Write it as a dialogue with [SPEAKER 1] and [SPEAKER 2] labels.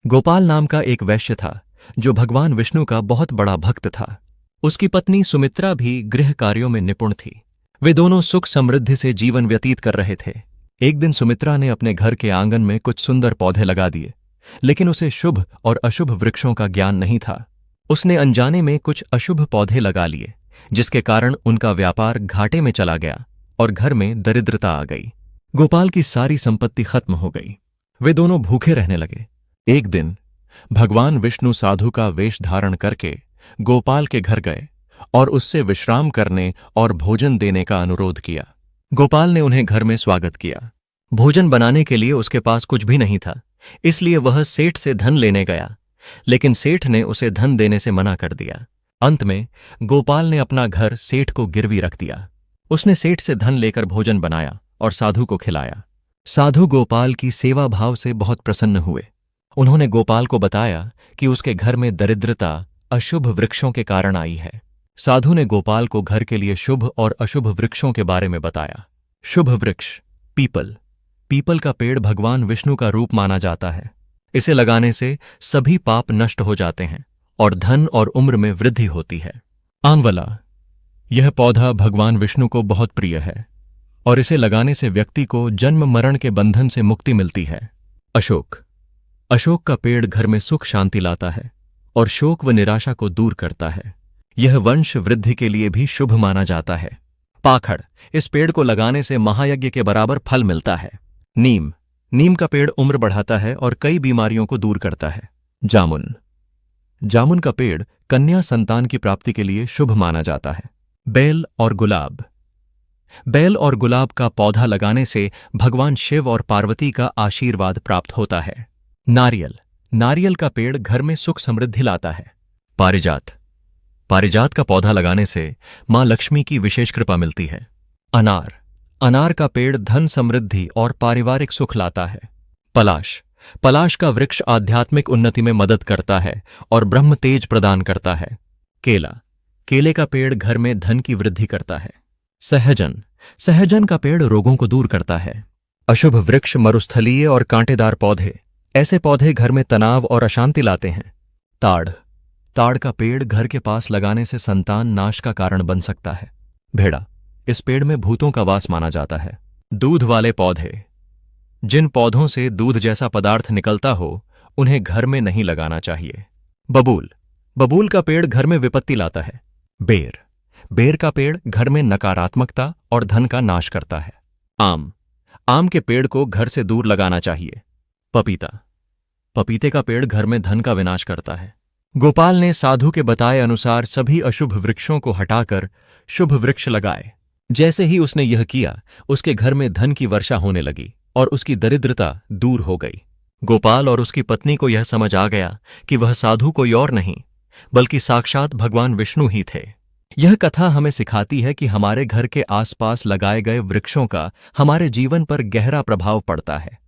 [SPEAKER 1] गोपाल नाम का एक वैश्य था जो भगवान विष्णु का बहुत बड़ा भक्त था। उसकी पत्नी सुमित्रा भी गृह कार्यों में निपुण थी। वे दोनों सुख समृद्धि से जीवन व्यतीत कर रहे थे। एक दिन सुमित्रा ने अपने घर के आंगन में कुछ सुंदर पौधे लगा दिए, लेकिन उसे शुभ और अशुभ वृक्षों का ज्ञान नहीं था। उसने अनजाने में कुछ अशुभ पौधे लगा लिए, जिसके कारण उनका व्यापार घाटे में चला गया और घर में दरिद्रता आ गई। गोपाल की सारी संपत्ति खत्म हो गई। वे दोनों भूखे रहने लगे। एक दिन भगवान विष्णु साधु का वेश धारण करके गोपाल के घर गए और उससे विश्राम करने और भोजन देने का अनुरोध किया। गोपाल ने उन्हें घर में स्वागत किया। भोजन बनाने के लिए उसके पास कुछ भी नहीं था, इसलिए वह सेठ से धन लेने गया, लेकिन सेठ ने उसे धन देने से मना कर दिया। अंत में गोपाल ने अपना घर सेठ को गिरवी रख दिया। उसने सेठ से धन लेकर भोजन बनाया और साधु को खिलाया। साधु गोपाल की सेवा भाव से बहुत प्रसन्न हुए। उन्होंने गोपाल को बताया कि उसके घर में दरिद्रता अशुभ वृक्षों के कारण आई है। साधु ने गोपाल को घर के लिए शुभ और अशुभ वृक्षों के बारे में बताया। शुभ वृक्ष पीपल। पीपल का पेड़ भगवान विष्णु का रूप माना जाता है। इसे लगाने से सभी पाप नष्ट हो जाते हैं और धन और उम्र में वृद्धि होती है। आंवला। यह पौधा भगवान विष्णु को बहुत प्रिय है और इसे लगाने से व्यक्ति को जन्म मरण के बंधन से मुक्ति मिलती है। अशोक। अशोक का पेड़ घर में सुख शांति लाता है और शोक व निराशा को दूर करता है। यह वंश वृद्धि के लिए भी शुभ माना जाता है। पाखड़। इस पेड़ को लगाने से महायज्ञ के बराबर फल मिलता है। नीम। नीम का पेड़ उम्र बढ़ाता है और कई बीमारियों को दूर करता है। जामुन। जामुन का पेड़ कन्या संतान की प्राप्ति के लिए शुभ माना जाता है। बेल और गुलाब। बेल और गुलाब का पौधा लगाने से भगवान शिव और पार्वती का आशीर्वाद प्राप्त होता है। नारियल। नारियल का पेड़ घर में सुख समृद्धि लाता है। पारिजात। पारिजात का पौधा लगाने से मां लक्ष्मी की विशेष कृपा मिलती है। अनार। अनार का पेड़ धन समृद्धि और पारिवारिक सुख लाता है। पलाश। पलाश का वृक्ष आध्यात्मिक उन्नति में मदद करता है और ब्रह्म तेज प्रदान करता है। केला। केले का पेड़ घर में धन की वृद्धि करता है। सहजन। सहजन का पेड़ रोगों को दूर करता है। अशुभ वृक्ष मरुस्थलीय और कांटेदार पौधे। ऐसे पौधे घर में तनाव और अशांति लाते हैं। ताड़। ताड़ का पेड़ घर के पास लगाने से संतान नाश का कारण बन सकता है। भेड़ा। इस पेड़ में भूतों का वास माना जाता है। दूध वाले पौधे। जिन पौधों से दूध जैसा पदार्थ निकलता हो उन्हें घर में नहीं लगाना चाहिए। बबूल। बबूल का पेड़ घर में विपत्ति लाता है। बेर। बेर का पेड़ घर में नकारात्मकता और धन का नाश करता है। आम। आम के पेड़ को घर से दूर लगाना चाहिए। पपीता। पपीते का पेड़ घर में धन का विनाश करता है। गोपाल ने साधु के बताए अनुसार सभी अशुभ वृक्षों को हटाकर शुभ वृक्ष लगाए। जैसे ही उसने यह किया, उसके घर में धन की वर्षा होने लगी और उसकी दरिद्रता दूर हो गई। गोपाल और उसकी पत्नी को यह समझ आ गया कि वह साधु कोई और नहीं बल्कि साक्षात भगवान विष्णु ही थे। यह कथा हमें सिखाती है कि हमारे घर के आसपास लगाए गए वृक्षों का हमारे जीवन पर गहरा प्रभाव पड़ता है।